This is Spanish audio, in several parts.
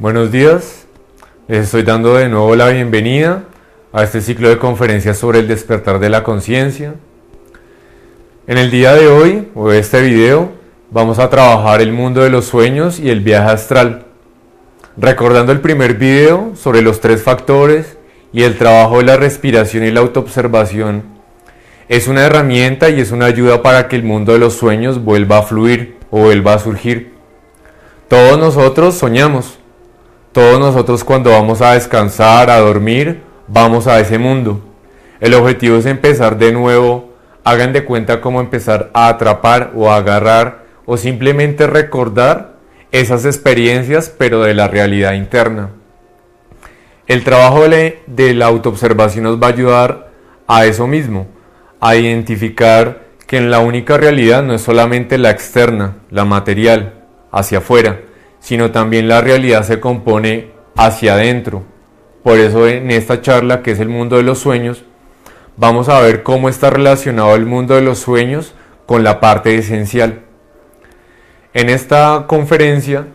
Buenos días, les estoy dando de nuevo la bienvenida a este ciclo de conferencias sobre el despertar de la conciencia. En el día de hoy, o de este video, vamos a trabajar el mundo de los sueños y el viaje astral. Recordando el primer video sobre los 3 factores y el trabajo de la respiración y la autoobservación, es una herramienta y es una ayuda para que el mundo de los sueños vuelva a fluir o vuelva a surgir. Todos nosotros soñamos. Todos nosotros cuando vamos a descansar, a dormir, vamos a ese mundo. El objetivo es empezar de nuevo, hagan de cuenta cómo empezar a atrapar o a agarrar o simplemente recordar esas experiencias pero de la realidad interna. El trabajo de la autoobservación nos va a ayudar a eso mismo, a identificar que en la única realidad no es solamente la externa, la material, hacia afuera, sino también la realidad se compone hacia adentro. Por eso en esta charla, que es el mundo de los sueños, vamos a ver cómo está relacionado el mundo de los sueños con la parte esencial. En esta conferencia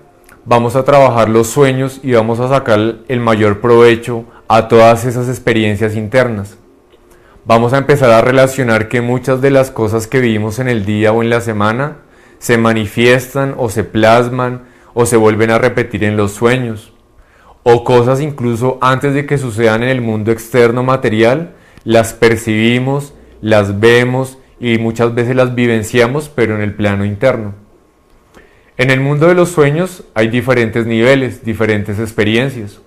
vamos a trabajar los sueños y vamos a sacar el mayor provecho a todas esas experiencias internas. Vamos a empezar a relacionar que muchas de las cosas que vivimos en el día o en la semana se manifiestan o se plasman o se vuelven a repetir en los sueños, o cosas incluso antes de que sucedan en el mundo externo material, las percibimos, las vemos y muchas veces las vivenciamos, pero en el plano interno. En el mundo de los sueños hay diferentes niveles, diferentes experiencias.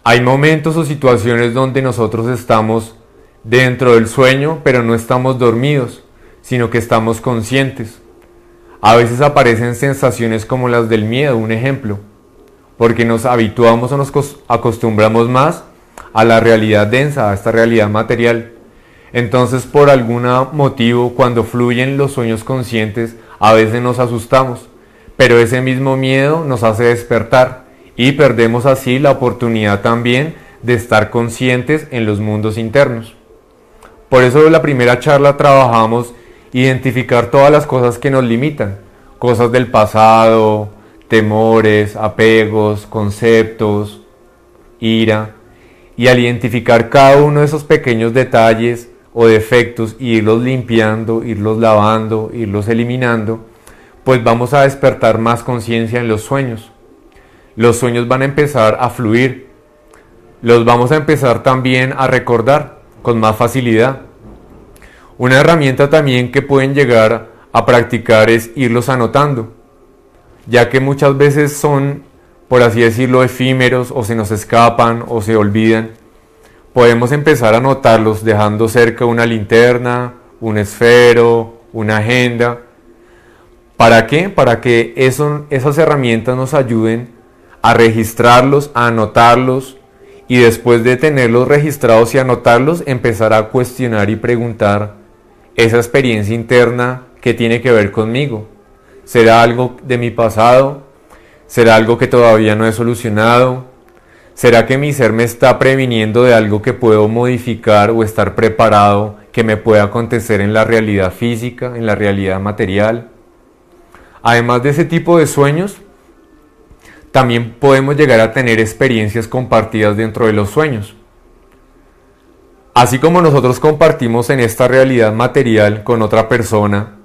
Hay momentos o situaciones donde nosotros estamos dentro del sueño, pero no estamos dormidos, sino que estamos conscientes. A veces aparecen sensaciones como las del miedo, un ejemplo, porque nos habituamos o nos acostumbramos más a la realidad densa, a esta realidad material. Entonces, por algún motivo, cuando fluyen los sueños conscientes, a veces nos asustamos, pero ese mismo miedo nos hace despertar y perdemos así la oportunidad también de estar conscientes en los mundos internos. Por eso en la primera charla trabajamos identificar todas las cosas que nos limitan, cosas del pasado, temores, apegos, conceptos, ira, y al identificar cada uno de esos pequeños detalles o defectos y irlos limpiando, irlos lavando, irlos eliminando, pues vamos a despertar más conciencia en los sueños. Los sueños van a empezar a fluir, los vamos a empezar también a recordar con más facilidad. Una herramienta también que pueden llegar a practicar es irlos anotando, ya que muchas veces son, por así decirlo, efímeros o se nos escapan o se olvidan. Podemos empezar a anotarlos dejando cerca una linterna, un esfero, una agenda. ¿Para qué? Para que esas herramientas nos ayuden a registrarlos, a anotarlos y después de tenerlos registrados y anotarlos, empezar a cuestionar y preguntar esa experiencia interna que tiene que ver conmigo. ¿Será algo de mi pasado? ¿Será algo que todavía no he solucionado? ¿Será que mi ser me está previniendo de algo que puedo modificar o estar preparado que me pueda acontecer en la realidad física, en la realidad material? Además de ese tipo de sueños, también podemos llegar a tener experiencias compartidas dentro de los sueños. Así como nosotros compartimos en esta realidad material con otra persona,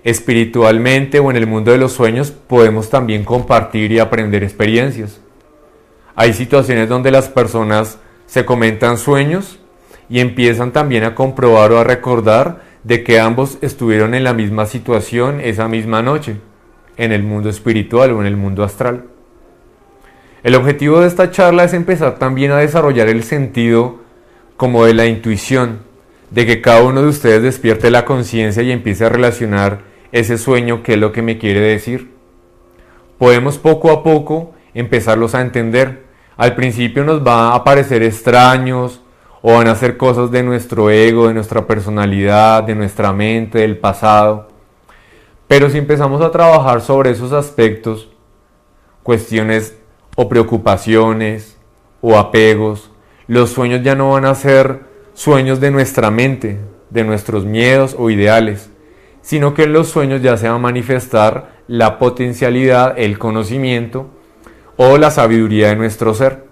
espiritualmente o en el mundo de los sueños podemos también compartir y aprender experiencias. Hay situaciones donde las personas se comentan sueños y empiezan también a comprobar o a recordar de que ambos estuvieron en la misma situación esa misma noche, en el mundo espiritual o en el mundo astral. El objetivo de esta charla es empezar también a desarrollar el sentido como de la intuición, de que cada uno de ustedes despierte la conciencia y empiece a relacionar ese sueño, qué es lo que me quiere decir. Podemos poco a poco empezarlos a entender. Al principio nos va a parecer extraños o van a ser cosas de nuestro ego, de nuestra personalidad, de nuestra mente, del pasado. Pero si empezamos a trabajar sobre esos aspectos, cuestiones o preocupaciones o apegos, los sueños ya no van a ser sueños de nuestra mente, de nuestros miedos o ideales, sino que en los sueños ya se va a manifestar la potencialidad, el conocimiento o la sabiduría de nuestro ser.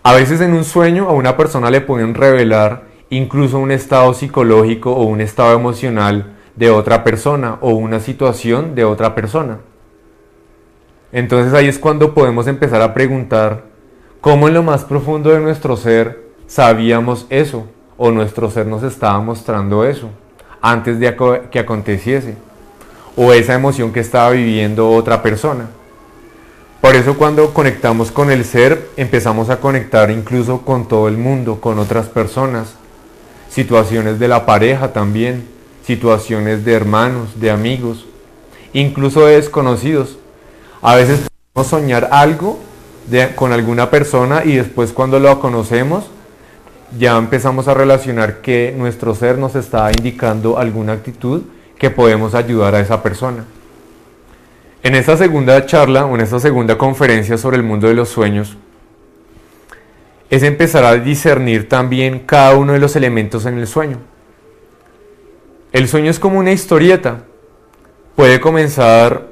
A veces en un sueño a una persona le pueden revelar incluso un estado psicológico o un estado emocional de otra persona o una situación de otra persona. Entonces ahí es cuando podemos empezar a preguntar cómo en lo más profundo de nuestro ser sabíamos eso o nuestro ser nos estaba mostrando eso antes de que aconteciese, o esa emoción que estaba viviendo otra persona. Por eso cuando conectamos con el ser, empezamos a conectar incluso con todo el mundo, con otras personas, situaciones de la pareja también, situaciones de hermanos, de amigos, incluso de desconocidos. A veces podemos soñar algo con alguna persona y después cuando lo conocemos, ya empezamos a relacionar que nuestro ser nos está indicando alguna actitud que podemos ayudar a esa persona. En esta segunda charla o en esta segunda conferencia sobre el mundo de los sueños, es empezar a discernir también cada uno de los elementos en el sueño. El sueño es como una historieta. Puede comenzar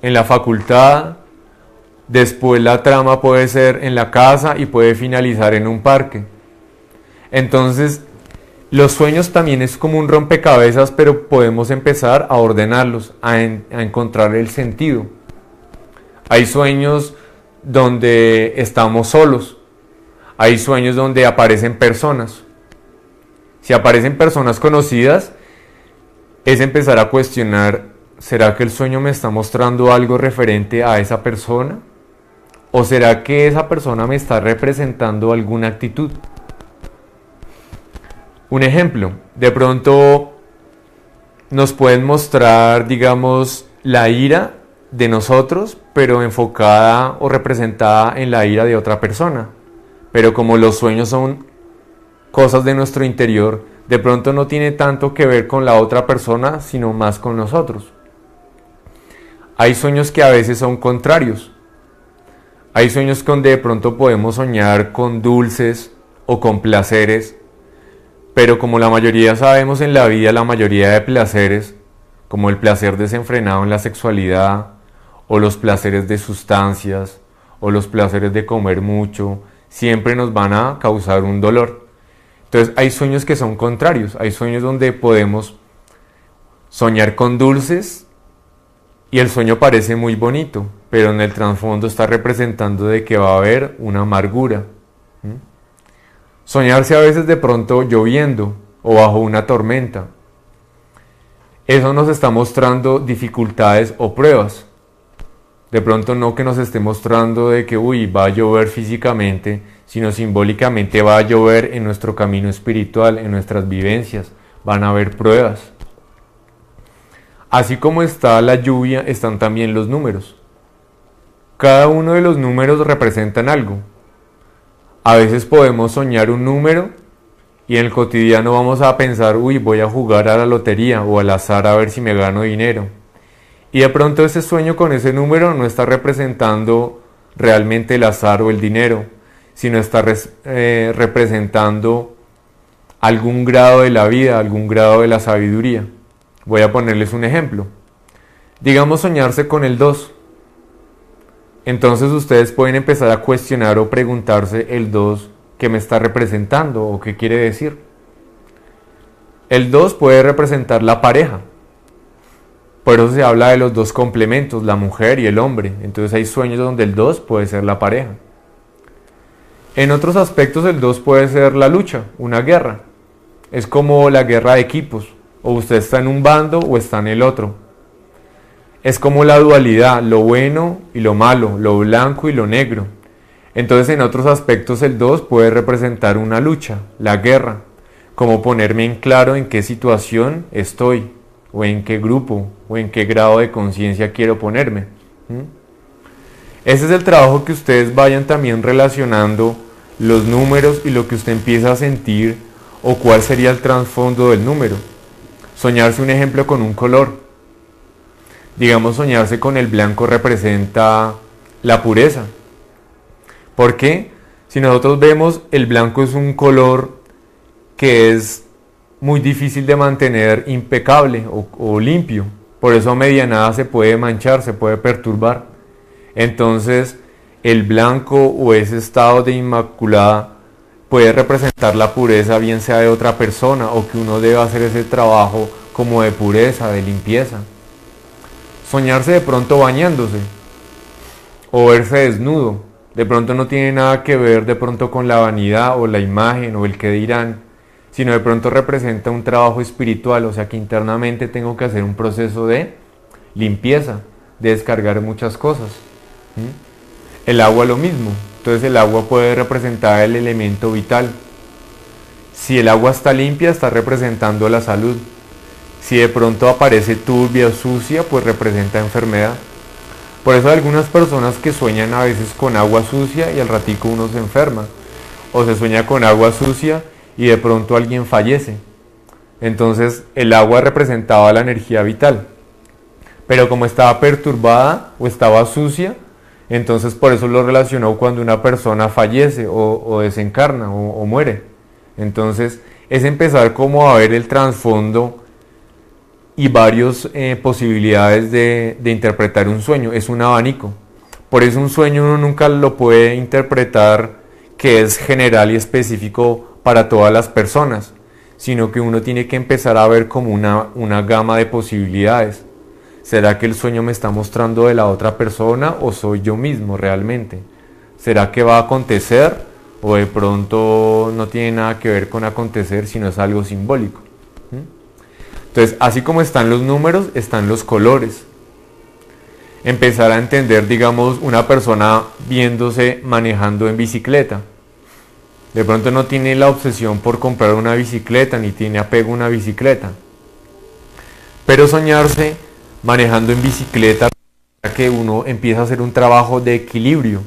en la facultad, después la trama puede ser en la casa y puede finalizar en un parque. Entonces, los sueños también es como un rompecabezas, pero podemos empezar a ordenarlos, a encontrar el sentido. Hay sueños donde estamos solos, hay sueños donde aparecen personas. Si aparecen personas conocidas, es empezar a cuestionar, ¿será que el sueño me está mostrando algo referente a esa persona? ¿O será que esa persona me está representando alguna actitud? Un ejemplo, de pronto nos pueden mostrar, digamos, la ira de nosotros, pero enfocada o representada en la ira de otra persona. Pero como los sueños son cosas de nuestro interior, de pronto no tiene tanto que ver con la otra persona, sino más con nosotros. Hay sueños que a veces son contrarios. Hay sueños donde de pronto podemos soñar con dulces o con placeres, pero como la mayoría sabemos en la vida, la mayoría de placeres, como el placer desenfrenado en la sexualidad, o los placeres de sustancias, o los placeres de comer mucho, siempre nos van a causar un dolor. Entonces hay sueños que son contrarios, hay sueños donde podemos soñar con dulces y el sueño parece muy bonito, pero en el trasfondo está representando de que va a haber una amargura. Soñarse a veces de pronto lloviendo o bajo una tormenta. Eso nos está mostrando dificultades o pruebas. De pronto no que nos esté mostrando de que va a llover físicamente, sino simbólicamente va a llover en nuestro camino espiritual, en nuestras vivencias. Van a haber pruebas. Así como está la lluvia, están también los números. Cada uno de los números representan algo. A veces podemos soñar un número y en el cotidiano vamos a pensar, voy a jugar a la lotería o al azar a ver si me gano dinero. Y de pronto ese sueño con ese número no está representando realmente el azar o el dinero, sino está representando algún grado de la vida, algún grado de la sabiduría. Voy a ponerles un ejemplo. Digamos soñarse con el 2. Entonces ustedes pueden empezar a cuestionar o preguntarse el 2 qué me está representando o qué quiere decir. El 2 puede representar la pareja. Por eso se habla de los dos complementos, la mujer y el hombre. Entonces hay sueños donde el 2 puede ser la pareja. En otros aspectos el 2 puede ser la lucha, una guerra. Es como la guerra de equipos. O usted está en un bando o está en el otro. Es como la dualidad, lo bueno y lo malo, lo blanco y lo negro. Entonces en otros aspectos el 2 puede representar una lucha, la guerra, como ponerme en claro en qué situación estoy, o en qué grupo, o en qué grado de conciencia quiero ponerme. Ese es el trabajo que ustedes vayan también relacionando los números y lo que usted empieza a sentir, o cuál sería el trasfondo del número. Soñarse un ejemplo con un color. Digamos, soñarse con el blanco representa la pureza. ¿Por qué? Si nosotros vemos, el blanco es un color que es muy difícil de mantener impecable o limpio. Por eso a medianada se puede manchar, se puede perturbar. Entonces, el blanco o ese estado de inmaculada puede representar la pureza, bien sea de otra persona o que uno deba hacer ese trabajo como de pureza, de limpieza. Soñarse de pronto bañándose o verse desnudo, de pronto no tiene nada que ver de pronto con la vanidad o la imagen o el que dirán, sino de pronto representa un trabajo espiritual, o sea que internamente tengo que hacer un proceso de limpieza, de descargar muchas cosas. El agua lo mismo, entonces el agua puede representar el elemento vital. Si el agua está limpia, está representando la salud. Si de pronto aparece turbia o sucia, pues representa enfermedad. Por eso hay algunas personas que sueñan a veces con agua sucia y al ratico uno se enferma. O se sueña con agua sucia y de pronto alguien fallece. Entonces el agua representaba la energía vital. Pero como estaba perturbada o estaba sucia, entonces por eso lo relacionó cuando una persona fallece o desencarna o muere. Entonces es empezar como a ver el trasfondo y varias posibilidades de interpretar un sueño. Es un abanico. Por eso un sueño uno nunca lo puede interpretar que es general y específico para todas las personas, sino que uno tiene que empezar a ver como una gama de posibilidades. ¿Será que el sueño me está mostrando de la otra persona o soy yo mismo realmente? ¿Será que va a acontecer o de pronto no tiene nada que ver con acontecer, sino es algo simbólico? Entonces, así como están los números, están los colores. Empezar a entender, digamos, una persona viéndose manejando en bicicleta. De pronto no tiene la obsesión por comprar una bicicleta, ni tiene apego a una bicicleta. Pero soñarse manejando en bicicleta, que uno empieza a hacer un trabajo de equilibrio.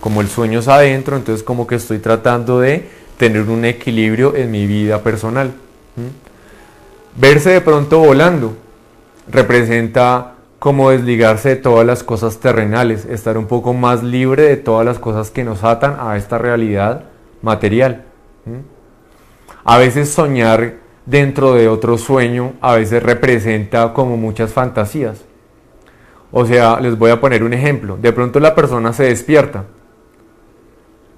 Como el sueño es adentro, entonces como que estoy tratando de tener un equilibrio en mi vida personal. Verse de pronto volando representa como desligarse de todas las cosas terrenales, estar un poco más libre de todas las cosas que nos atan a esta realidad material. A veces soñar dentro de otro sueño a veces representa como muchas fantasías. O sea, les voy a poner un ejemplo. De pronto la persona se despierta,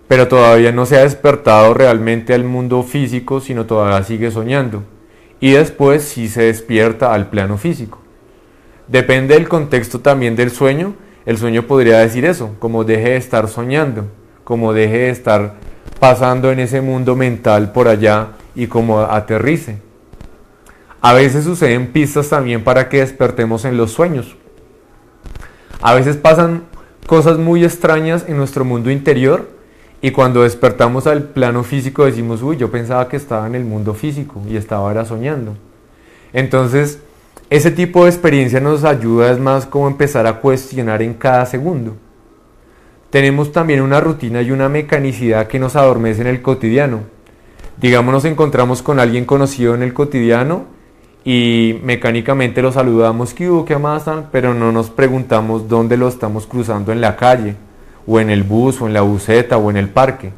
pero todavía no se ha despertado realmente al mundo físico, sino todavía sigue soñando. Y después sí se despierta al plano físico. Depende del contexto también del sueño. El sueño podría decir eso, como deje de estar soñando, como deje de estar pasando en ese mundo mental por allá y como aterrice. A veces suceden pistas también para que despertemos en los sueños. A veces pasan cosas muy extrañas en nuestro mundo interior y cuando despertamos al plano físico decimos, uy, yo pensaba que estaba en el mundo físico y estaba ahora soñando. Entonces, ese tipo de experiencia nos ayuda, es más como empezar a cuestionar en cada segundo. Tenemos también una rutina y una mecanicidad que nos adormece en el cotidiano. Digamos, nos encontramos con alguien conocido en el cotidiano y mecánicamente lo saludamos, ¿qué hubo, qué más? Pero no nos preguntamos dónde lo estamos cruzando en la calle, o en el bus, o en la buseta, o en el parque.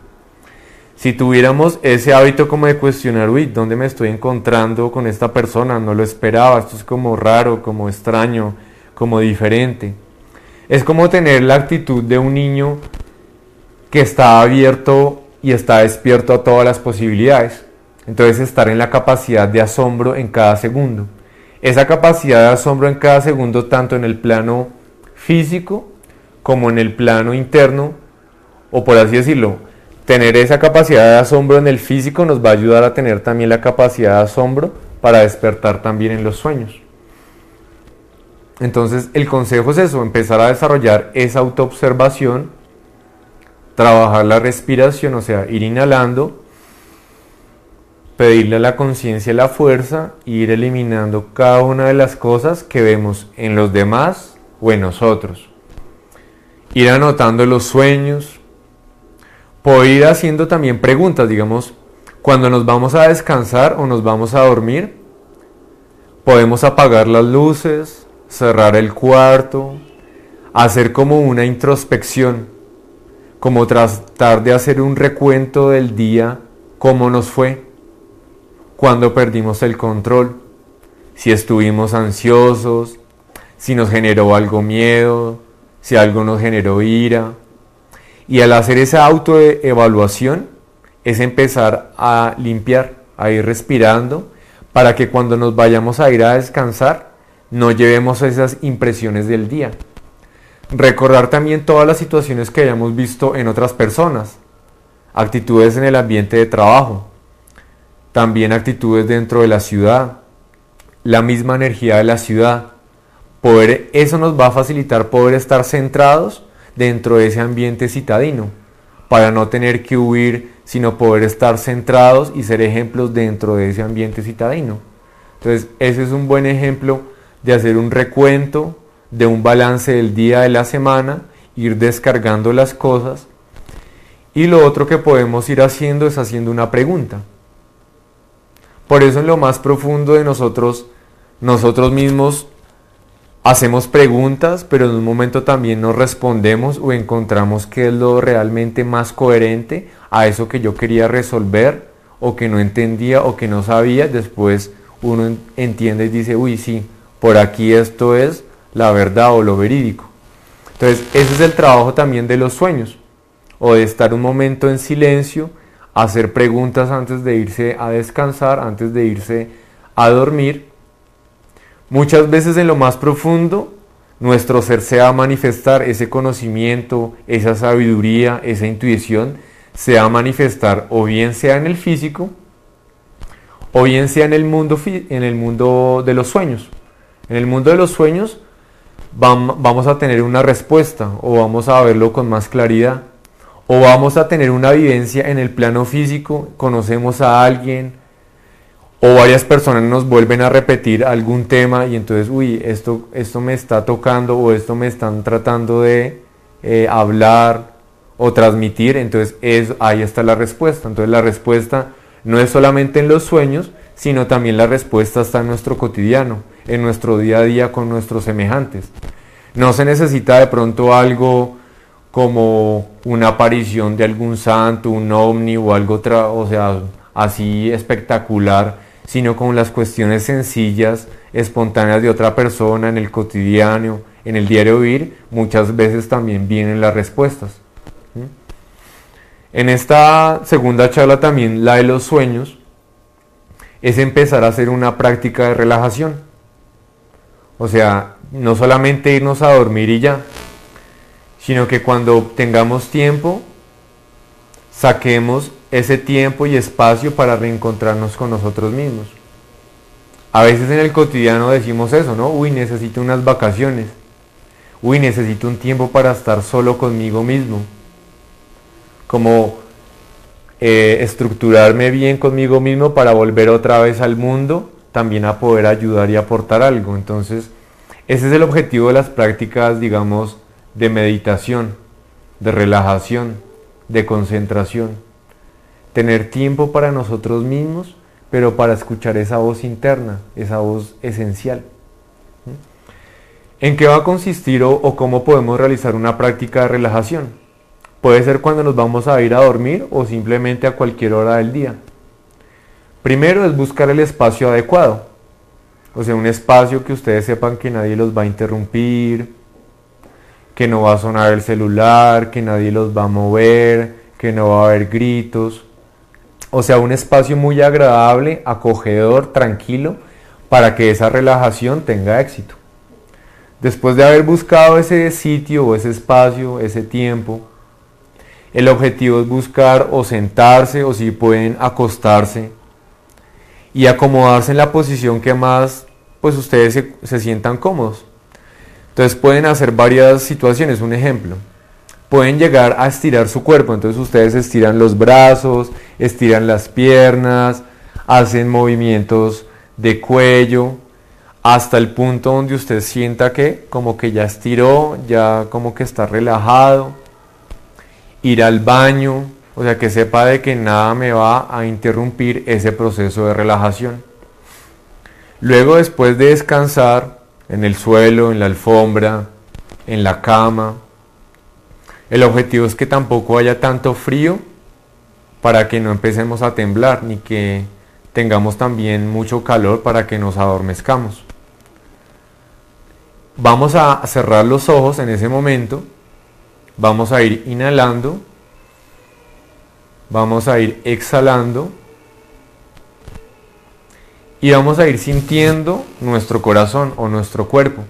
Si tuviéramos ese hábito como de cuestionar, uy, ¿dónde me estoy encontrando con esta persona? No lo esperaba, esto es como raro, como extraño, como diferente. Es como tener la actitud de un niño que está abierto y está despierto a todas las posibilidades. Entonces estar en la capacidad de asombro en cada segundo. Esa capacidad de asombro en cada segundo, tanto en el plano físico como en el plano interno, o por así decirlo, tener esa capacidad de asombro en el físico nos va a ayudar a tener también la capacidad de asombro para despertar también en los sueños. Entonces el consejo es eso, empezar a desarrollar esa autoobservación, trabajar la respiración, o sea, ir inhalando, pedirle a la conciencia la fuerza e ir eliminando cada una de las cosas que vemos en los demás o en nosotros. Ir anotando los sueños, poder ir haciendo también preguntas, digamos, cuando nos vamos a descansar o nos vamos a dormir, podemos apagar las luces, cerrar el cuarto, hacer como una introspección, como tratar de hacer un recuento del día, cómo nos fue, cuando perdimos el control, si estuvimos ansiosos, si nos generó algo miedo, si algo nos generó ira. Y al hacer esa autoevaluación es empezar a limpiar, a ir respirando, para que cuando nos vayamos a ir a descansar, no llevemos esas impresiones del día. Recordar también todas las situaciones que hayamos visto en otras personas, actitudes en el ambiente de trabajo, también actitudes dentro de la ciudad, la misma energía de la ciudad. Eso nos va a facilitar poder estar centrados dentro de ese ambiente citadino, para no tener que huir, sino poder estar centrados y ser ejemplos dentro de ese ambiente citadino. Entonces, ese es un buen ejemplo de hacer un recuento, de un balance del día, de la semana, ir descargando las cosas. Y lo otro que podemos ir haciendo es haciendo una pregunta. Por eso en lo más profundo de nosotros mismos hacemos preguntas, pero en un momento también nos respondemos o encontramos qué es lo realmente más coherente a eso que yo quería resolver o que no entendía o que no sabía. Después uno entiende y dice, uy, sí, por aquí esto es la verdad o lo verídico. Entonces, ese es el trabajo también de los sueños, o de estar un momento en silencio, hacer preguntas antes de irse a descansar, antes de irse a dormir. Muchas veces en lo más profundo, nuestro ser se va a manifestar, ese conocimiento, esa sabiduría, esa intuición, se va a manifestar o bien sea en el físico, o bien sea en el mundo de los sueños. En el mundo de los sueños vamos a tener una respuesta, o vamos a verlo con más claridad, o vamos a tener una vivencia en el plano físico, conocemos a alguien, o varias personas nos vuelven a repetir algún tema y entonces, uy, esto me está tocando, o esto me están tratando de hablar o transmitir. Entonces ahí está la respuesta. Entonces la respuesta no es solamente en los sueños, sino también la respuesta está en nuestro cotidiano, en nuestro día a día con nuestros semejantes. No se necesita de pronto algo como una aparición de algún santo, un ovni o algo así espectacular, sino con las cuestiones sencillas, espontáneas de otra persona en el cotidiano, en el diario vivir. Muchas veces también vienen las respuestas. En esta segunda charla también, la de los sueños, es empezar a hacer una práctica de relajación. O sea, no solamente irnos a dormir y ya, sino que cuando tengamos tiempo, saquemos ese tiempo y espacio para reencontrarnos con nosotros mismos. A veces en el cotidiano decimos eso, ¿no? Uy, necesito unas vacaciones. Uy, necesito un tiempo para estar solo conmigo mismo. Como estructurarme bien conmigo mismo para volver otra vez al mundo, también a poder ayudar y aportar algo. Entonces, ese es el objetivo de las prácticas, digamos, de meditación, de relajación, de concentración. Tener tiempo para nosotros mismos, pero para escuchar esa voz interna, esa voz esencial. ¿En qué va a consistir o cómo podemos realizar una práctica de relajación? Puede ser cuando nos vamos a ir a dormir o simplemente a cualquier hora del día. Primero es buscar el espacio adecuado, o sea, un espacio que ustedes sepan que nadie los va a interrumpir, que no va a sonar el celular, que nadie los va a mover, que no va a haber gritos. O sea, un espacio muy agradable, acogedor, tranquilo, para que esa relajación tenga éxito. Después de haber buscado ese sitio o ese espacio, ese tiempo, el objetivo es buscar o sentarse o si pueden acostarse y acomodarse en la posición que más pues ustedes se sientan cómodos. Entonces pueden hacer varias situaciones. Un ejemplo, pueden llegar a estirar su cuerpo. Entonces ustedes estiran los brazos, estiran las piernas, hacen movimientos de cuello hasta el punto donde usted sienta que como que ya estiró, ya como que está relajado. Ir al baño, o sea, que sepa de que nada me va a interrumpir ese proceso de relajación. Luego, después de descansar en el suelo, en la alfombra, en la cama, el objetivo es que tampoco haya tanto frío para que no empecemos a temblar, ni que tengamos también mucho calor para que nos adormezcamos. Vamos a cerrar los ojos en ese momento. Vamos a ir inhalando. Vamos a ir exhalando. Y vamos a ir sintiendo nuestro corazón o nuestro cuerpo.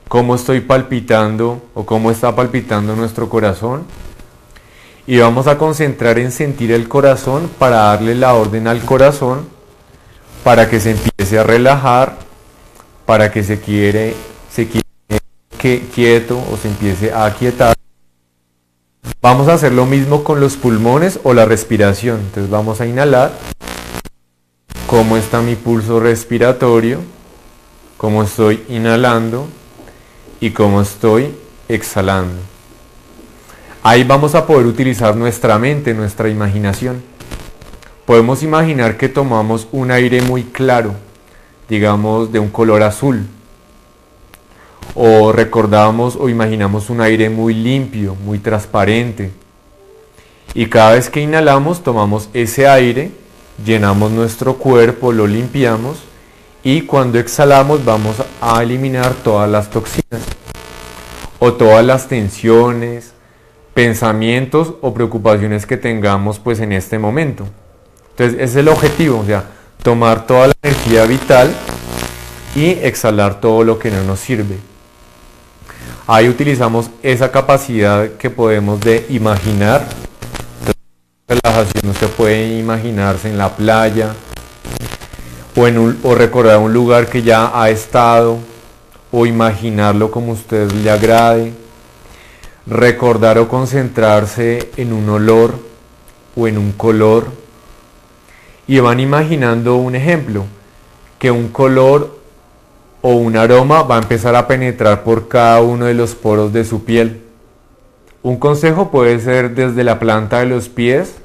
Cómo estoy palpitando o cómo está palpitando nuestro corazón. Y vamos a concentrar en sentir el corazón para darle la orden al corazón para que se empiece a relajar, para que se quede quieto o se empiece a aquietar. Vamos a hacer lo mismo con los pulmones o la respiración. Entonces vamos a inhalar. ¿Cómo está mi pulso respiratorio? ¿Cómo estoy inhalando? ¿Y cómo estoy exhalando? Ahí vamos a poder utilizar nuestra mente, nuestra imaginación. Podemos imaginar que tomamos un aire muy claro, digamos de un color azul. O recordamos o imaginamos un aire muy limpio, muy transparente. Y cada vez que inhalamos, tomamos ese aire, llenamos nuestro cuerpo, lo limpiamos. Y cuando exhalamos vamos a eliminar todas las toxinas o todas las tensiones, pensamientos o preocupaciones que tengamos pues en este momento. Entonces ese es el objetivo, o sea, tomar toda la energía vital y exhalar todo lo que no nos sirve. Ahí utilizamos esa capacidad que podemos de imaginar. Relajación, usted puede imaginarse en la playa o recordar un lugar que ya ha estado o imaginarlo como a usted le agrade. Recordar o concentrarse en un olor o en un color. Y van imaginando un ejemplo, que un color o un aroma va a empezar a penetrar por cada uno de los poros de su piel. Un consejo puede ser desde la planta de los pies,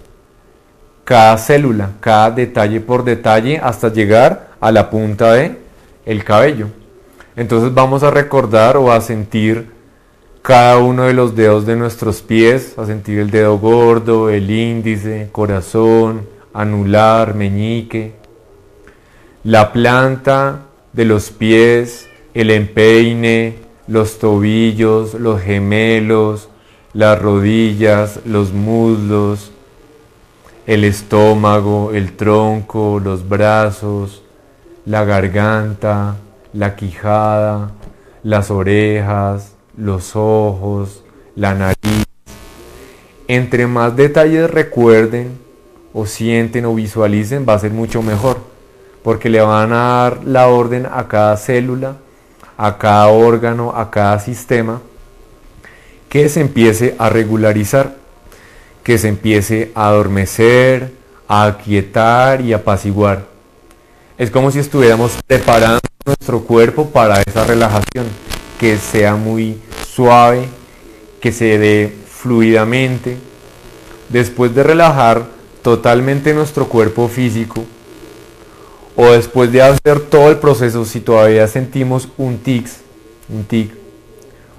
cada célula, cada detalle por detalle, hasta llegar a la punta del cabello. Entonces vamos a recordar o a sentir cada uno de los dedos de nuestros pies, a sentir el dedo gordo, el índice, corazón, anular, meñique, la planta de los pies, el empeine, los tobillos, los gemelos, las rodillas, los muslos, el estómago, el tronco, los brazos, la garganta, la quijada, las orejas, los ojos, la nariz. Entre más detalles recuerden o sienten o visualicen, va a ser mucho mejor, porque le van a dar la orden a cada célula, a cada órgano, a cada sistema, que se empiece a regularizar, que se empiece a adormecer, a aquietar y apaciguar. Es como si estuviéramos preparando nuestro cuerpo para esa relajación, que sea muy suave, que se dé fluidamente. Después de relajar totalmente nuestro cuerpo físico, o después de hacer todo el proceso, si todavía sentimos un tic,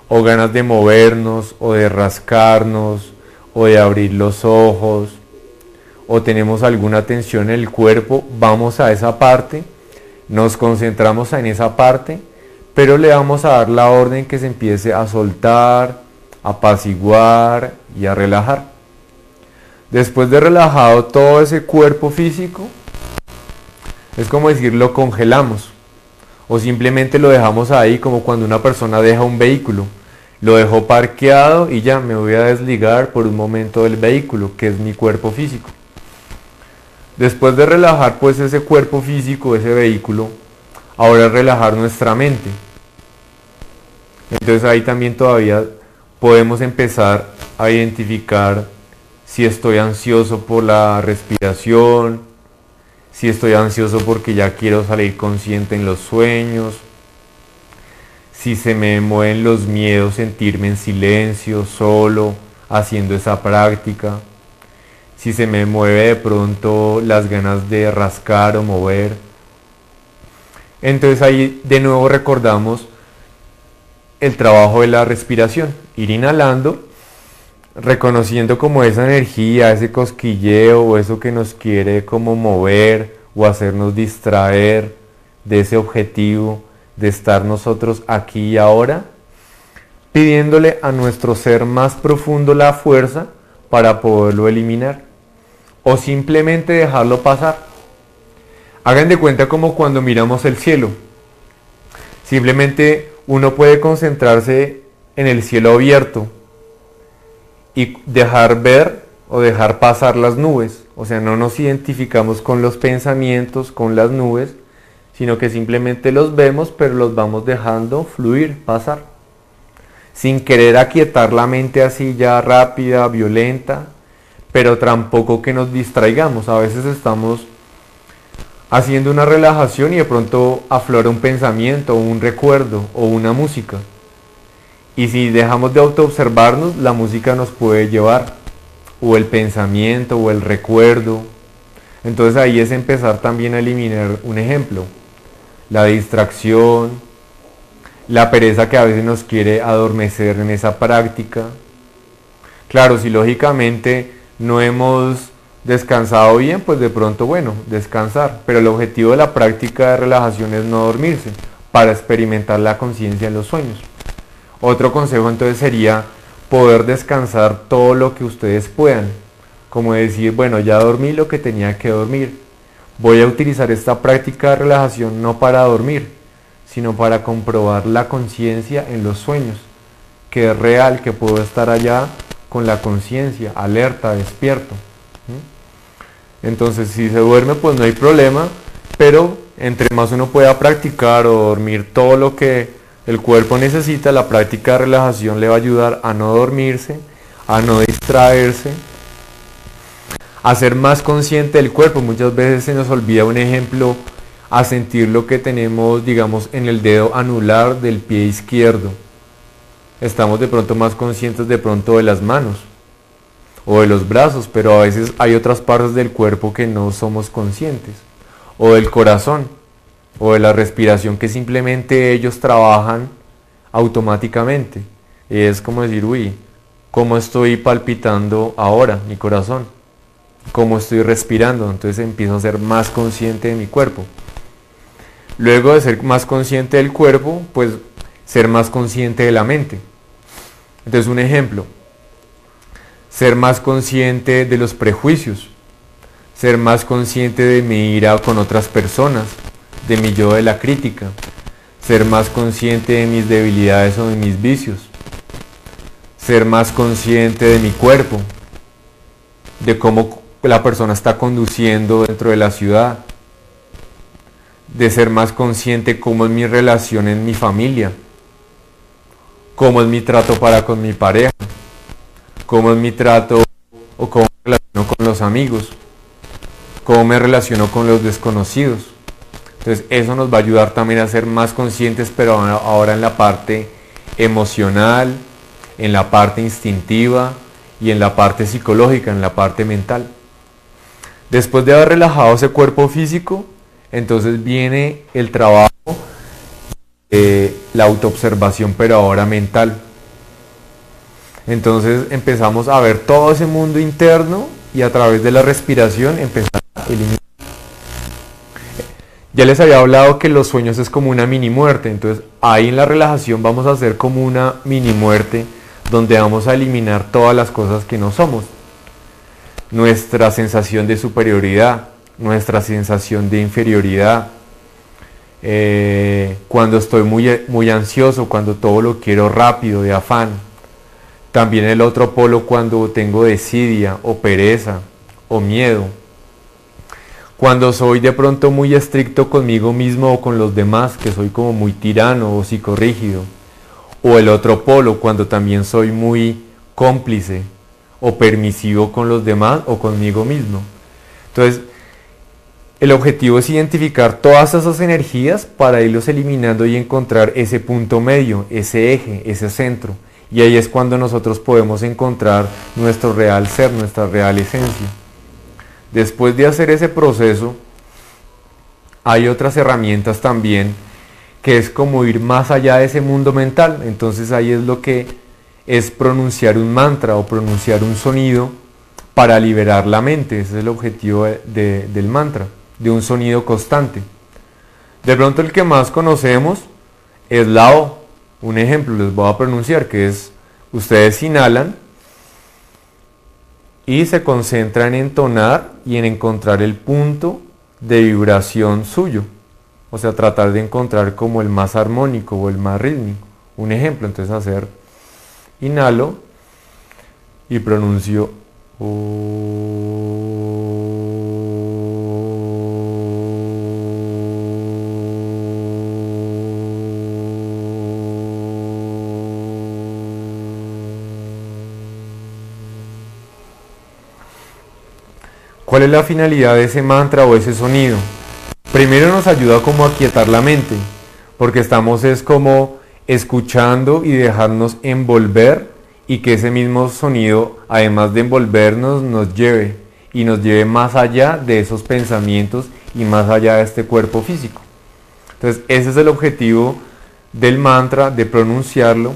o ganas de movernos, o de rascarnos, o de abrir los ojos, o tenemos alguna tensión en el cuerpo, vamos a esa parte, nos concentramos en esa parte, pero le vamos a dar la orden que se empiece a soltar, a apaciguar y a relajar. Después de relajado todo ese cuerpo físico, es como decir, lo congelamos o simplemente lo dejamos ahí, como cuando una persona deja un vehículo. Lo dejó parqueado y ya me voy a desligar por un momento del vehículo, que es mi cuerpo físico. Después de relajar pues ese cuerpo físico, ese vehículo, ahora es relajar nuestra mente. Entonces ahí también todavía podemos empezar a identificar si estoy ansioso por la respiración, si estoy ansioso porque ya quiero salir consciente en los sueños, si se me mueven los miedos, sentirme en silencio, solo, haciendo esa práctica, si se me mueve de pronto las ganas de rascar o mover. Entonces ahí de nuevo recordamos el trabajo de la respiración, ir inhalando, reconociendo como esa energía, ese cosquilleo o eso que nos quiere como mover o hacernos distraer de ese objetivo, de estar nosotros aquí y ahora, pidiéndole a nuestro ser más profundo la fuerza para poderlo eliminar, o simplemente dejarlo pasar. Hagan de cuenta como cuando miramos el cielo. Simplemente uno puede concentrarse en el cielo abierto y dejar ver o dejar pasar las nubes. O sea, no nos identificamos con los pensamientos, con las nubes, sino que simplemente los vemos, pero los vamos dejando fluir, pasar, sin querer aquietar la mente así ya rápida, violenta, pero tampoco que nos distraigamos. A veces estamos haciendo una relajación y de pronto aflora un pensamiento, o un recuerdo, o una música. Y si dejamos de autoobservarnos, la música nos puede llevar, o el pensamiento, o el recuerdo. Entonces ahí es empezar también a eliminar un ejemplo, la distracción, la pereza que a veces nos quiere adormecer en esa práctica. Claro, si lógicamente no hemos descansado bien, pues de pronto, bueno, descansar. Pero el objetivo de la práctica de relajación es no dormirse, para experimentar la conciencia en los sueños. Otro consejo entonces sería poder descansar todo lo que ustedes puedan. Como decir, bueno, ya dormí lo que tenía que dormir. Voy a utilizar esta práctica de relajación no para dormir, sino para comprobar la conciencia en los sueños, que es real, que puedo estar allá con la conciencia, alerta, despierto. Entonces, si se duerme, pues no hay problema, pero entre más uno pueda practicar o dormir todo lo que el cuerpo necesita, la práctica de relajación le va a ayudar a no dormirse, a no distraerse, a ser más consciente del cuerpo. Muchas veces se nos olvida un ejemplo, a sentir lo que tenemos, digamos, en el dedo anular del pie izquierdo. Estamos de pronto más conscientes de pronto de las manos o de los brazos, pero a veces hay otras partes del cuerpo que no somos conscientes, o del corazón, o de la respiración, que simplemente ellos trabajan automáticamente. Es como decir, uy, ¿cómo estoy palpitando ahora mi corazón? ¿Cómo estoy respirando? Entonces empiezo a ser más consciente de mi cuerpo. Luego de ser más consciente del cuerpo, pues ser más consciente de la mente. Entonces un ejemplo, ser más consciente de los prejuicios, ser más consciente de mi ira con otras personas, de mi yo de la crítica, ser más consciente de mis debilidades o de mis vicios, ser más consciente de mi cuerpo, de cómo la persona está conduciendo dentro de la ciudad, de ser más consciente cómo es mi relación en mi familia, cómo es mi trato para con mi pareja, cómo es mi trato o cómo me relaciono con los amigos, cómo me relaciono con los desconocidos. Entonces eso nos va a ayudar también a ser más conscientes, pero ahora en la parte emocional, en la parte instintiva y en la parte psicológica, en la parte mental. Después de haber relajado ese cuerpo físico, entonces viene el trabajo de la autoobservación, pero ahora mental. Entonces empezamos a ver todo ese mundo interno y a través de la respiración empezar a eliminar. Ya les había hablado que los sueños es como una mini muerte, entonces ahí en la relajación vamos a hacer como una mini muerte donde vamos a eliminar todas las cosas que no somos. Nuestra sensación de superioridad, nuestra sensación de inferioridad, cuando estoy muy ansioso, cuando todo lo quiero rápido, de afán. También el otro polo cuando tengo desidia o pereza o miedo. Cuando soy de pronto muy estricto conmigo mismo o con los demás, que soy como muy tirano o psicorrígido. O el otro polo, cuando también soy muy cómplice o permisivo con los demás o conmigo mismo. Entonces, el objetivo es identificar todas esas energías para irlos eliminando y encontrar ese punto medio, ese eje, ese centro. Y ahí es cuando nosotros podemos encontrar nuestro real ser, nuestra real esencia. Después de hacer ese proceso, hay otras herramientas también, que es como ir más allá de ese mundo mental. Entonces ahí es lo que es pronunciar un mantra o pronunciar un sonido para liberar la mente. Ese es el objetivo del mantra, de un sonido constante. De pronto el que más conocemos es la O. Un ejemplo les voy a pronunciar, que es, ustedes inhalan y se concentran en entonar y en encontrar el punto de vibración suyo. O sea, tratar de encontrar como el más armónico o el más rítmico. Un ejemplo, entonces hacer, inhalo y pronuncio ¿Cuál es la finalidad de ese mantra o ese sonido? Primero nos ayuda como a aquietar la mente, porque estamos es como escuchando y dejarnos envolver, y que ese mismo sonido, además de envolvernos, nos lleve y nos lleve más allá de esos pensamientos y más allá de este cuerpo físico. Entonces ese es el objetivo del mantra, de pronunciarlo.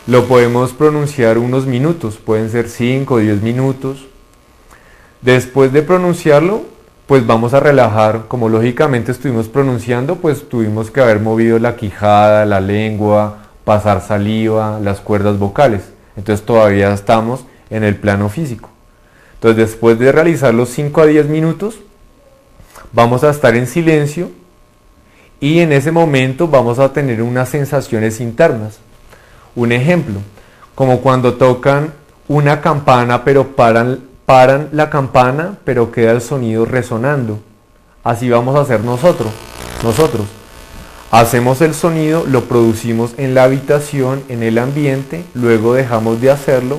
Lo podemos pronunciar unos minutos, pueden ser 5 o 10 minutos. Después de pronunciarlo, pues vamos a relajar, como lógicamente estuvimos pronunciando, pues tuvimos que haber movido la quijada, la lengua, pasar saliva, las cuerdas vocales. Entonces todavía estamos en el plano físico. Entonces después de realizar los 5 a 10 minutos, vamos a estar en silencio y en ese momento vamos a tener unas sensaciones internas. Un ejemplo, como cuando tocan una campana pero paran la campana pero queda el sonido resonando. Así vamos a hacer nosotros. Hacemos el sonido, lo producimos en la habitación, en el ambiente, luego dejamos de hacerlo,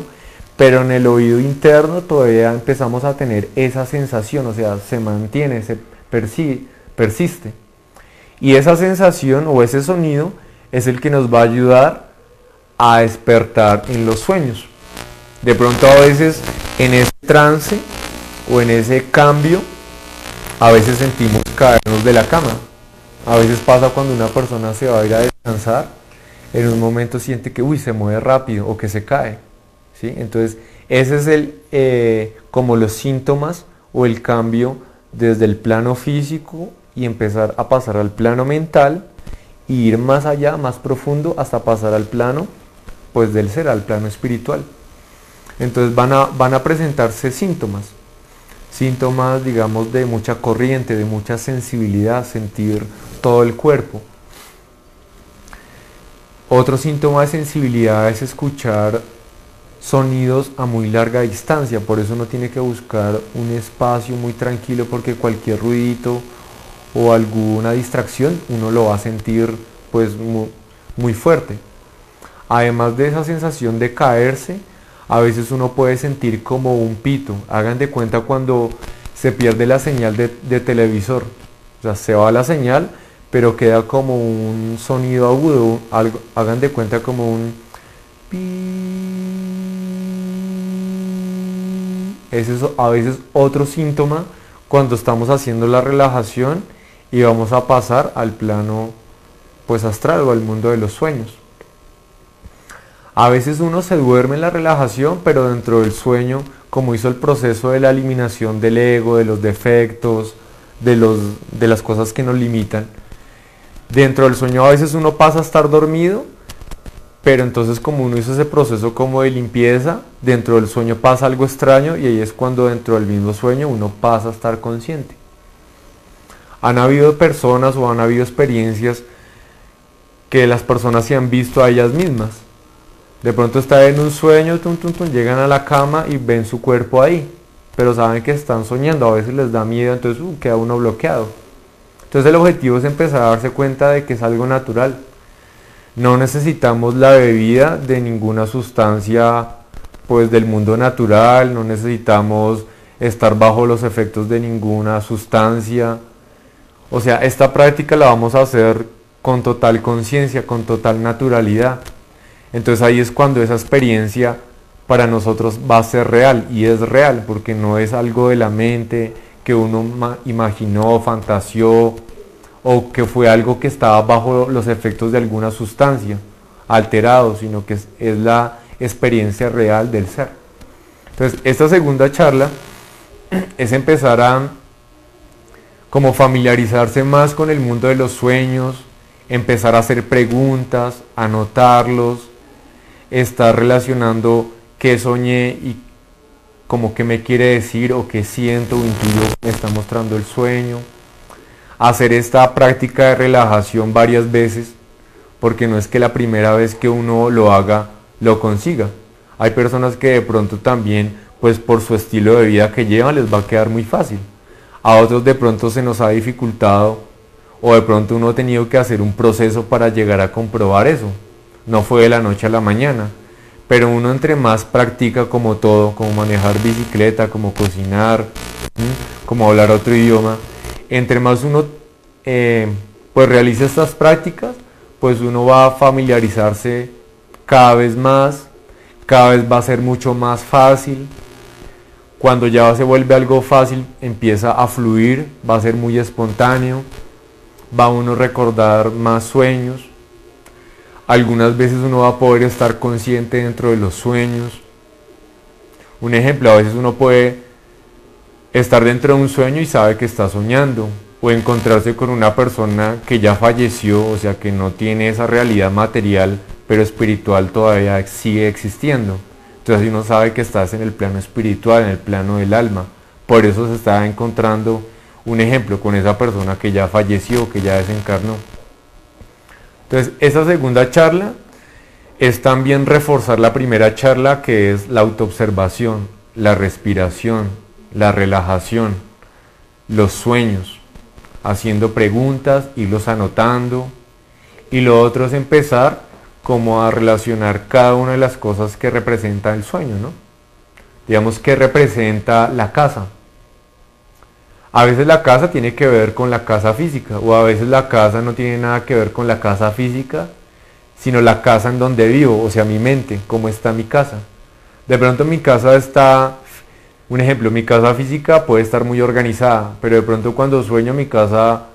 pero en el oído interno todavía empezamos a tener esa sensación, o sea, se mantiene, se persiste. Y esa sensación o ese sonido es el que nos va a ayudar a despertar en los sueños. De pronto a veces en ese trance o en ese cambio, a veces sentimos caernos de la cama. A veces pasa cuando una persona se va a ir a descansar, en un momento siente que se mueve rápido o que se cae, ¿sí? Entonces ese es como los síntomas o el cambio desde el plano físico y empezar a pasar al plano mental e ir más allá, más profundo, hasta pasar al plano pues del ser, al plano espiritual. Entonces van a presentarse síntomas, digamos, de mucha corriente, de mucha sensibilidad, sentir todo el cuerpo. Otro síntoma de sensibilidad es escuchar sonidos a muy larga distancia, por eso uno tiene que buscar un espacio muy tranquilo, porque cualquier ruidito o alguna distracción uno lo va a sentir pues muy fuerte. Además de esa sensación de caerse, a veces uno puede sentir como un pito. Hagan de cuenta cuando se pierde la señal de televisor. O sea, se va la señal, pero queda como un sonido agudo. Hagan de cuenta como un pi. Ese es a veces otro síntoma cuando estamos haciendo la relajación y vamos a pasar al plano pues astral o al mundo de los sueños. A veces uno se duerme en la relajación, pero dentro del sueño, como hizo el proceso de la eliminación del ego, de los defectos, de las cosas que nos limitan, dentro del sueño a veces uno pasa a estar dormido, pero entonces como uno hizo ese proceso como de limpieza, dentro del sueño pasa algo extraño y ahí es cuando dentro del mismo sueño uno pasa a estar consciente. Han habido personas o han habido experiencias que las personas se han visto a ellas mismas. De pronto están en un sueño, llegan a la cama y ven su cuerpo ahí, pero saben que están soñando, a veces les da miedo, entonces queda uno bloqueado. Entonces el objetivo es empezar a darse cuenta de que es algo natural. No necesitamos la bebida de ninguna sustancia pues del mundo natural, no necesitamos estar bajo los efectos de ninguna sustancia. O sea, esta práctica la vamos a hacer con total conciencia, con total naturalidad. Entonces ahí es cuando esa experiencia para nosotros va a ser real, y es real porque no es algo de la mente que uno imaginó, fantaseó, o que fue algo que estaba bajo los efectos de alguna sustancia alterado, sino que es la experiencia real del ser. Entonces esta segunda charla es empezar a como familiarizarse más con el mundo de los sueños, empezar a hacer preguntas, anotarlos, estar relacionando qué soñé y como qué me quiere decir o qué siento o intuyo me está mostrando el sueño. Hacer esta práctica de relajación varias veces, porque no es que la primera vez que uno lo haga lo consiga. Hay personas que de pronto también, pues por su estilo de vida que llevan, les va a quedar muy fácil. A otros de pronto se nos ha dificultado o de pronto uno ha tenido que hacer un proceso para llegar a comprobar eso. No fue de la noche a la mañana, pero uno entre más practica, como todo, como manejar bicicleta, como cocinar, como hablar otro idioma, entre más uno pues realiza estas prácticas, pues uno va a familiarizarse cada vez va a ser mucho más fácil. Cuando ya se vuelve algo fácil, empieza a fluir, va a ser muy espontáneo, va uno a recordar más sueños. Algunas veces uno va a poder estar consciente dentro de los sueños. Un ejemplo, a veces uno puede estar dentro de un sueño y sabe que está soñando, o encontrarse con una persona que ya falleció, o sea que no tiene esa realidad material, pero espiritual todavía sigue existiendo. Entonces uno sabe que estás en el plano espiritual, en el plano del alma. Por eso se está encontrando, un ejemplo, con esa persona que ya falleció, que ya desencarnó. Entonces, esa segunda charla es también reforzar la primera charla, que es la autoobservación, la respiración, la relajación, los sueños, haciendo preguntas, irlos anotando. Y lo otro es empezar como a relacionar cada una de las cosas que representa el sueño, ¿no? Digamos que representa la casa. A veces la casa tiene que ver con la casa física, o a veces la casa no tiene nada que ver con la casa física, sino la casa en donde vivo, o sea, mi mente, cómo está mi casa. De pronto mi casa está, un ejemplo, mi casa física puede estar muy organizada, pero de pronto cuando sueño mi casa,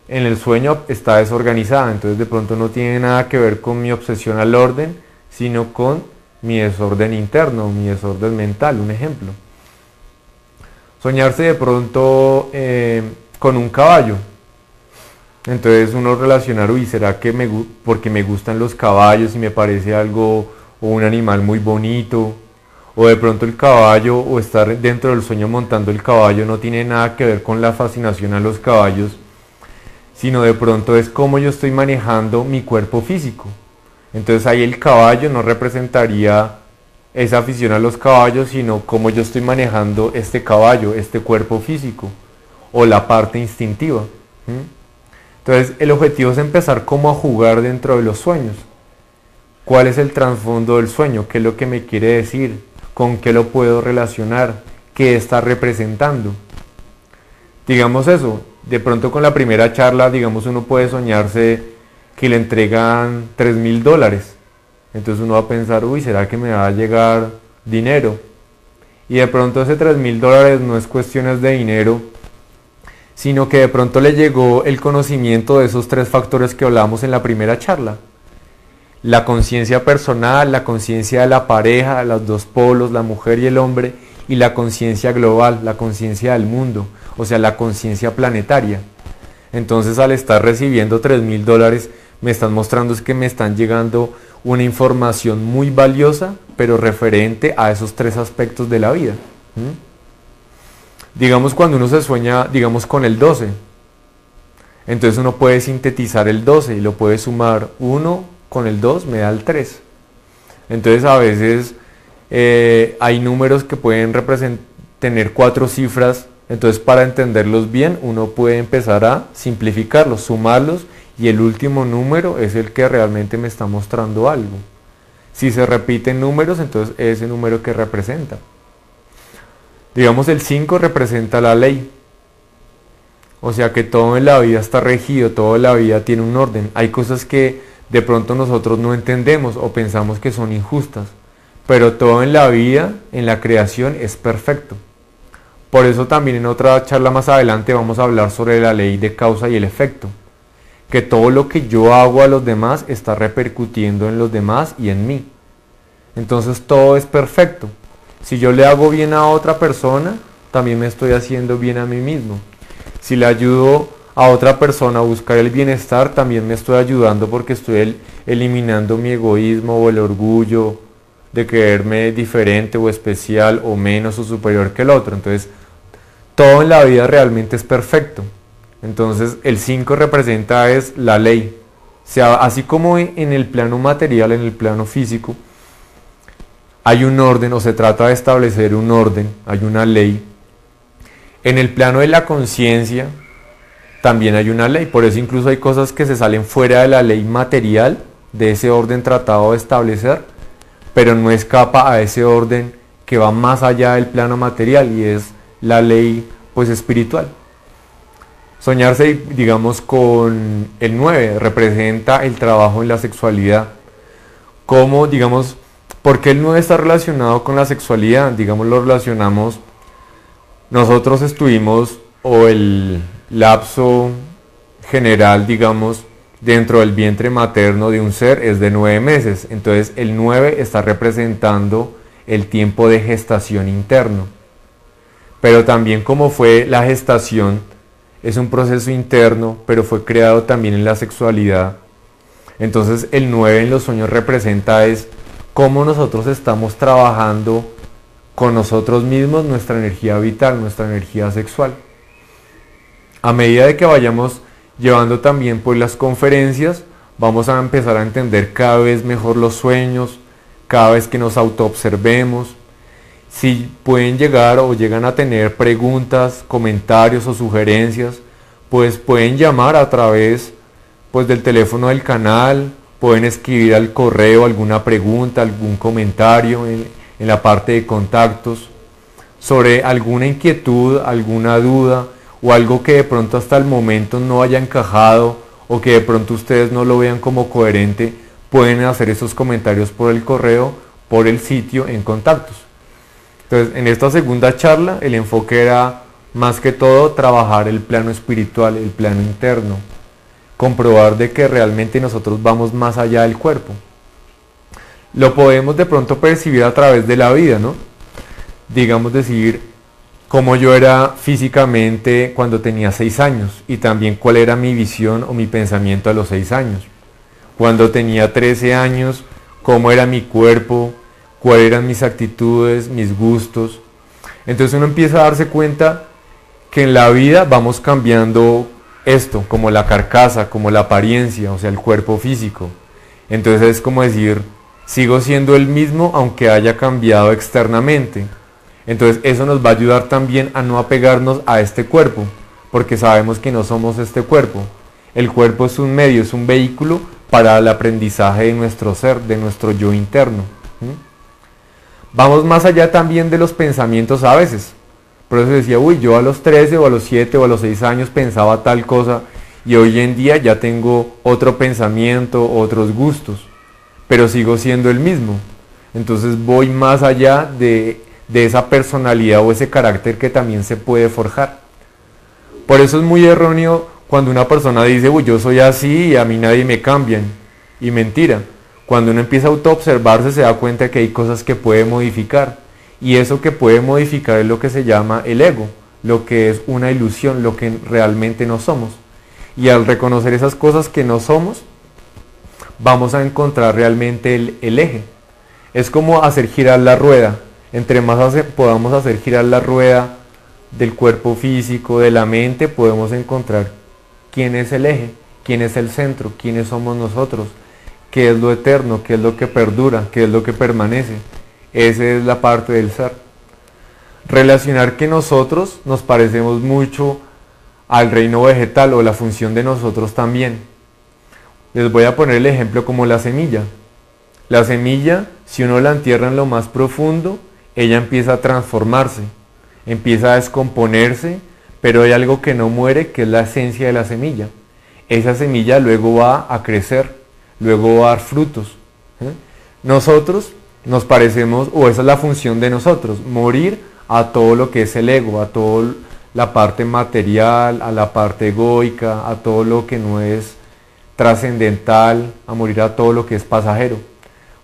en el sueño está desorganizada, entonces de pronto no tiene nada que ver con mi obsesión al orden, sino con mi desorden interno, mi desorden mental, un ejemplo. Soñarse de pronto con un caballo. Entonces uno relacionar, uy, ¿será que porque me gustan los caballos y me parece algo o un animal muy bonito? O de pronto el caballo o estar dentro del sueño montando el caballo no tiene nada que ver con la fascinación a los caballos, sino de pronto es cómo yo estoy manejando mi cuerpo físico. Entonces ahí el caballo no representaría esa afición a los caballos, sino cómo yo estoy manejando este caballo, este cuerpo físico, o la parte instintiva. Entonces el objetivo es empezar como a jugar dentro de los sueños. ¿Cuál es el trasfondo del sueño? ¿Qué es lo que me quiere decir? ¿Con qué lo puedo relacionar? ¿Qué está representando? Digamos eso, de pronto con la primera charla, digamos uno puede soñarse que le entregan $3.000. Entonces uno va a pensar, uy, ¿será que me va a llegar dinero? Y de pronto ese $3.000 no es cuestiones de dinero, sino que de pronto le llegó el conocimiento de esos 3 factores que hablamos en la primera charla. La conciencia personal, la conciencia de la pareja, los 2 polos, la mujer y el hombre, y la conciencia global, la conciencia del mundo, o sea, la conciencia planetaria. Entonces al estar recibiendo $3.000, me están mostrando es que me están llegando una información muy valiosa, pero referente a esos 3 aspectos de la vida. Digamos cuando uno se sueña, digamos con el 12, entonces uno puede sintetizar el 12 y lo puede sumar 1 con el 2 me da el 3. Entonces a veces hay números que pueden tener 4 cifras, entonces para entenderlos bien uno puede empezar a simplificarlos, sumarlos, y el último número es el que realmente me está mostrando algo. Si se repiten números, entonces es ese número que representa. Digamos el 5 representa la ley. O sea que todo en la vida está regido, todo en la vida tiene un orden. Hay cosas que de pronto nosotros no entendemos o pensamos que son injustas, pero todo en la vida, en la creación, es perfecto. Por eso también en otra charla más adelante vamos a hablar sobre la ley de causa y el efecto. Que todo lo que yo hago a los demás está repercutiendo en los demás y en mí. Entonces todo es perfecto. Si yo le hago bien a otra persona, también me estoy haciendo bien a mí mismo. Si le ayudo a otra persona a buscar el bienestar, también me estoy ayudando porque estoy eliminando mi egoísmo o el orgullo de creerme diferente o especial o menos o superior que el otro. Entonces, todo en la vida realmente es perfecto. Entonces, el 5 representa es la ley. O sea, así como en el plano material, en el plano físico, hay un orden o se trata de establecer un orden, hay una ley. En el plano de la conciencia también hay una ley, por eso incluso hay cosas que se salen fuera de la ley material, de ese orden tratado de establecer, pero no escapa a ese orden que va más allá del plano material y es la ley pues espiritual. Soñarse, digamos, con el 9 representa el trabajo en la sexualidad. Como, digamos, ¿por qué el 9 está relacionado con la sexualidad? Digamos, lo relacionamos, nosotros estuvimos, o el lapso general, digamos, dentro del vientre materno de un ser es de 9 meses. Entonces el 9 está representando el tiempo de gestación interno. Pero también como fue la gestación, es un proceso interno, pero fue creado también en la sexualidad. Entonces el 9 en los sueños representa es cómo nosotros estamos trabajando con nosotros mismos, nuestra energía vital, nuestra energía sexual. A medida de que vayamos llevando también pues las conferencias, vamos a empezar a entender cada vez mejor los sueños, cada vez que nos autoobservemos. Si pueden llegar o llegan a tener preguntas, comentarios o sugerencias, pues pueden llamar a través pues del teléfono del canal, pueden escribir al correo alguna pregunta, algún comentario en la parte de contactos sobre alguna inquietud, alguna duda o algo que de pronto hasta el momento no haya encajado o que de pronto ustedes no lo vean como coherente, pueden hacer esos comentarios por el correo, por el sitio en contactos. Entonces, en esta segunda charla, el enfoque era más que todo trabajar el plano espiritual, el plano interno, comprobar de que realmente nosotros vamos más allá del cuerpo. Lo podemos de pronto percibir a través de la vida, ¿no? Digamos decir, cómo yo era físicamente cuando tenía 6 años y también cuál era mi visión o mi pensamiento a los 6 años. Cuando tenía 13 años, cómo era mi cuerpo, cuáles eran mis actitudes, mis gustos. Entonces uno empieza a darse cuenta que en la vida vamos cambiando esto, como la carcasa, como la apariencia, o sea, el cuerpo físico. Entonces es como decir, sigo siendo el mismo aunque haya cambiado externamente. Entonces eso nos va a ayudar también a no apegarnos a este cuerpo, porque sabemos que no somos este cuerpo. El cuerpo es un medio, es un vehículo para el aprendizaje de nuestro ser, de nuestro yo interno. Vamos más allá también de los pensamientos a veces. Por eso decía, uy, yo a los 13 o a los 7 o a los 6 años pensaba tal cosa y hoy en día ya tengo otro pensamiento, otros gustos, pero sigo siendo el mismo. Entonces voy más allá de esa personalidad o ese carácter que también se puede forjar. Por eso es muy erróneo cuando una persona dice, uy, yo soy así y a mí nadie me cambian. Y mentira. Cuando uno empieza a autoobservarse se da cuenta que hay cosas que puede modificar. Y eso que puede modificar es lo que se llama el ego, lo que es una ilusión, lo que realmente no somos. Y al reconocer esas cosas que no somos, vamos a encontrar realmente el eje. Es como hacer girar la rueda. Entre más podamos hacer girar la rueda del cuerpo físico, de la mente, podemos encontrar quién es el eje, quién es el centro, quiénes somos nosotros, qué es lo eterno, qué es lo que perdura, qué es lo que permanece. Esa es la parte del ser. Relacionar que nosotros nos parecemos mucho al reino vegetal o la función de nosotros también. Les voy a poner el ejemplo como la semilla. La semilla, si uno la entierra en lo más profundo, ella empieza a transformarse, empieza a descomponerse, pero hay algo que no muere, que es la esencia de la semilla. Esa semilla luego va a crecer, luego va a dar frutos. Nosotros nos parecemos, o esa es la función de nosotros, morir a todo lo que es el ego, a toda la parte material, a la parte egoica, a todo lo que no es trascendental, a morir a todo lo que es pasajero.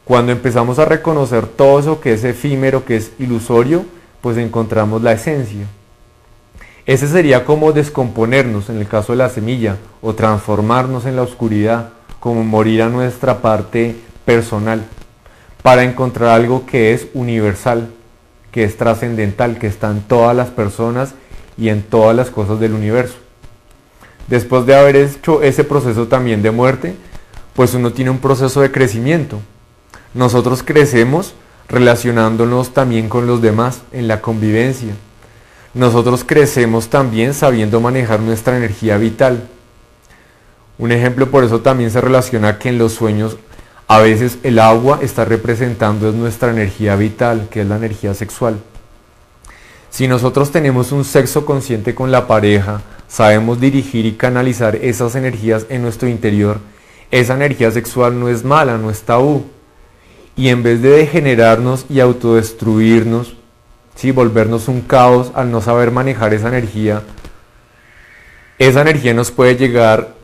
Cuando empezamos a reconocer todo eso que es efímero, que es ilusorio, pues encontramos la esencia. Ese sería como descomponernos en el caso de la semilla, o transformarnos en la oscuridad, como morir a nuestra parte personal, para encontrar algo que es universal, que es trascendental, que está en todas las personas y en todas las cosas del universo. Después de haber hecho ese proceso también de muerte, pues uno tiene un proceso de crecimiento. Nosotros crecemos relacionándonos también con los demás en la convivencia. Nosotros crecemos también sabiendo manejar nuestra energía vital. Un ejemplo por eso también se relaciona que en los sueños a veces el agua está representando nuestra energía vital, que es la energía sexual. Si nosotros tenemos un sexo consciente con la pareja, sabemos dirigir y canalizar esas energías en nuestro interior, esa energía sexual no es mala, no es tabú. Y en vez de degenerarnos y autodestruirnos, ¿sí? Volvernos un caos al no saber manejar esa energía nos puede llegar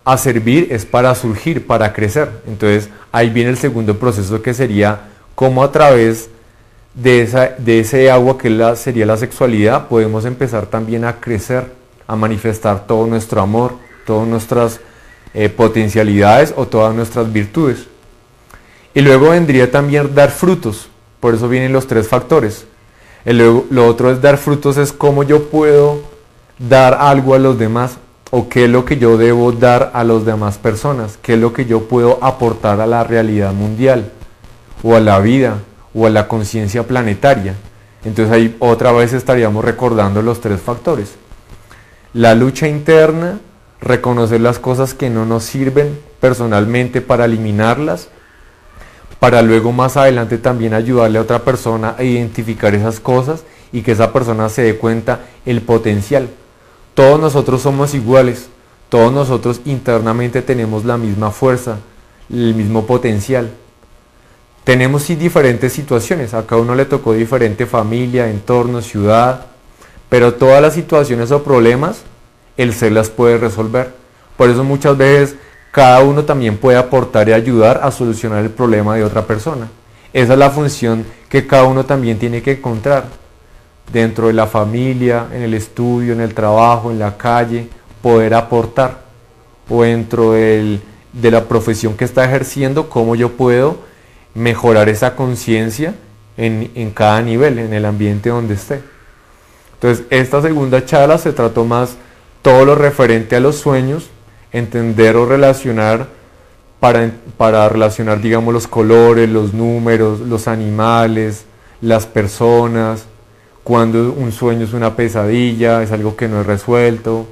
a servir, es para surgir, para crecer. Entonces ahí viene el segundo proceso, que sería cómo a través de ese agua que sería la sexualidad podemos empezar también a crecer, a manifestar todo nuestro amor, todas nuestras potencialidades o todas nuestras virtudes. Y luego vendría también dar frutos, por eso vienen los 3 factores. Lo otro es dar frutos, es cómo yo puedo dar algo a los demás, o qué es lo que yo debo dar a las demás personas, qué es lo que yo puedo aportar a la realidad mundial, o a la vida, o a la conciencia planetaria. Entonces ahí otra vez estaríamos recordando los 3 factores. La lucha interna, reconocer las cosas que no nos sirven personalmente para eliminarlas, para luego más adelante también ayudarle a otra persona a identificar esas cosas y que esa persona se dé cuenta el potencial. Todos nosotros somos iguales, todos nosotros internamente tenemos la misma fuerza, el mismo potencial. Tenemos sí diferentes situaciones, a cada uno le tocó diferente familia, entorno, ciudad, pero todas las situaciones o problemas, el ser las puede resolver. Por eso muchas veces cada uno también puede aportar y ayudar a solucionar el problema de otra persona. Esa es la función que cada uno también tiene que encontrar dentro de la familia, en el estudio, en el trabajo, en la calle, poder aportar, o dentro de la profesión que está ejerciendo, cómo yo puedo mejorar esa conciencia en cada nivel, en el ambiente donde esté. Entonces, esta segunda charla se trató más todo lo referente a los sueños, entender o relacionar, para relacionar, digamos, los colores, los números, los animales, las personas, cuando un sueño es una pesadilla, es algo que no es resuelto,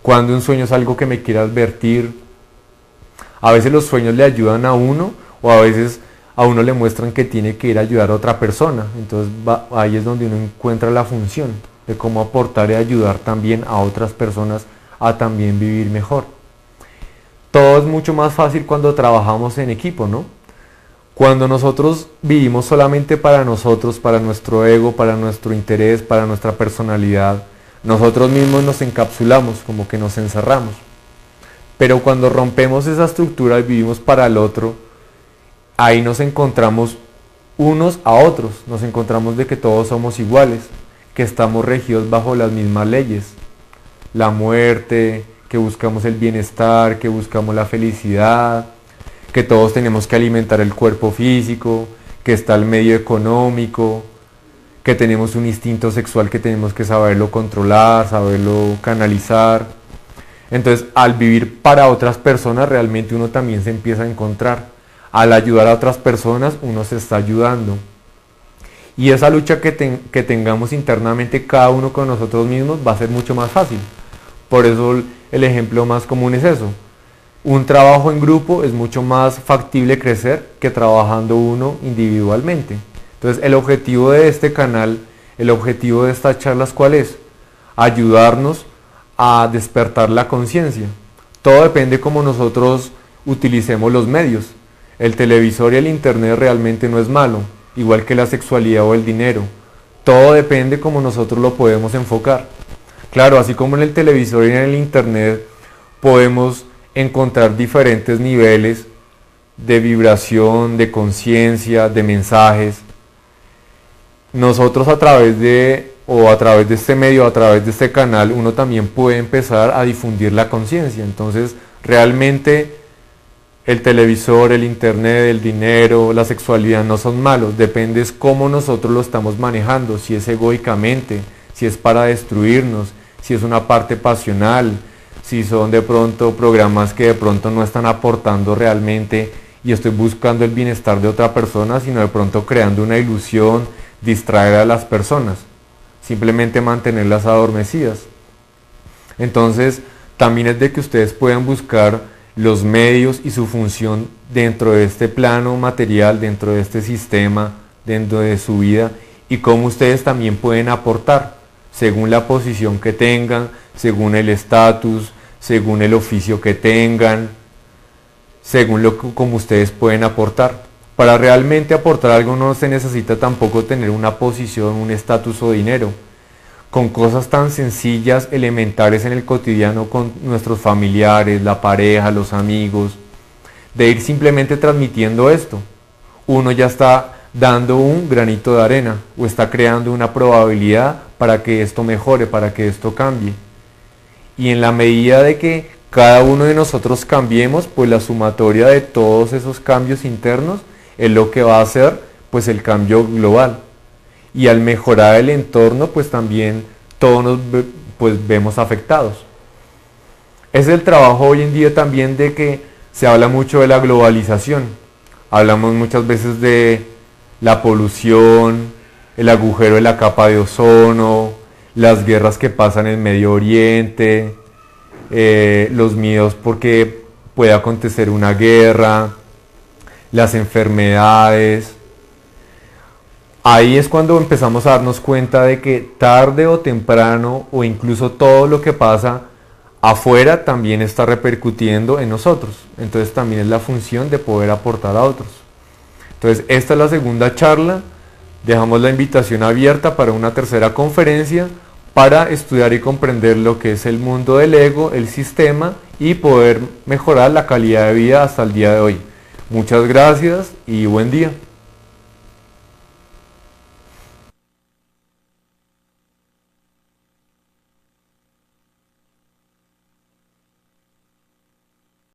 cuando un sueño es algo que me quiere advertir. A veces los sueños le ayudan a uno, o a veces a uno le muestran que tiene que ir a ayudar a otra persona. Entonces ahí es donde uno encuentra la función de cómo aportar y ayudar también a otras personas a también vivir mejor. Todo es mucho más fácil cuando trabajamos en equipo, ¿no? Cuando nosotros vivimos solamente para nosotros, para nuestro ego, para nuestro interés, para nuestra personalidad, nosotros mismos nos encapsulamos, como que nos encerramos. Pero cuando rompemos esa estructura y vivimos para el otro, ahí nos encontramos unos a otros, nos encontramos de que todos somos iguales, que estamos regidos bajo las mismas leyes. La muerte, que buscamos el bienestar, que buscamos la felicidad, que todos tenemos que alimentar el cuerpo físico, que está el medio económico, que tenemos un instinto sexual que tenemos que saberlo controlar, saberlo canalizar. Entonces, al vivir para otras personas, realmente uno también se empieza a encontrar. Al ayudar a otras personas, uno se está ayudando. Y esa lucha que tengamos internamente cada uno con nosotros mismos va a ser mucho más fácil. Por eso el ejemplo más común es eso. Un trabajo en grupo es mucho más factible crecer que trabajando uno individualmente. Entonces el objetivo de este canal, el objetivo de estas charlas, ¿cuál es? Ayudarnos a despertar la conciencia. Todo depende cómo nosotros utilicemos los medios. El televisor y el internet realmente no es malo, igual que la sexualidad o el dinero. Todo depende cómo nosotros lo podemos enfocar. Claro, así como en el televisor y en el internet podemos encontrar diferentes niveles de vibración, de conciencia, de mensajes. Nosotros a través de o a través de este medio, a través de este canal, uno también puede empezar a difundir la conciencia. Entonces, realmente el televisor, el internet, el dinero, la sexualidad no son malos, depende es cómo nosotros lo estamos manejando, si es egoicamente, si es para destruirnos, si es una parte pasional, si son de pronto programas que de pronto no están aportando realmente y estoy buscando el bienestar de otra persona, sino de pronto creando una ilusión, distraer a las personas, simplemente mantenerlas adormecidas. Entonces, también es de que ustedes puedan buscar los medios y su función dentro de este plano material, dentro de este sistema, dentro de su vida, y cómo ustedes también pueden aportar, según la posición que tengan, según el estatus, según el oficio que tengan, según como ustedes pueden aportar. Para realmente aportar algo no se necesita tampoco tener una posición, un estatus o dinero. Con cosas tan sencillas, elementales en el cotidiano con nuestros familiares, la pareja, los amigos, de ir simplemente transmitiendo esto, uno ya está dando un granito de arena o está creando una probabilidad para que esto mejore, para que esto cambie. Y en la medida de que cada uno de nosotros cambiemos, pues la sumatoria de todos esos cambios internos es lo que va a hacer pues el cambio global. Y al mejorar el entorno, pues también todos nos vemos afectados. Es el trabajo hoy en día también de que se habla mucho de la globalización. Hablamos muchas veces de la polución, el agujero de la capa de ozono, las guerras que pasan en Medio Oriente, los miedos porque puede acontecer una guerra, las enfermedades. Ahí es cuando empezamos a darnos cuenta de que tarde o temprano, o incluso todo lo que pasa afuera también está repercutiendo en nosotros. Entonces también es la función de poder aportar a otros. Entonces esta es la segunda charla. Dejamos la invitación abierta para una tercera conferencia para estudiar y comprender lo que es el mundo del ego, el sistema, y poder mejorar la calidad de vida hasta el día de hoy. Muchas gracias y buen día.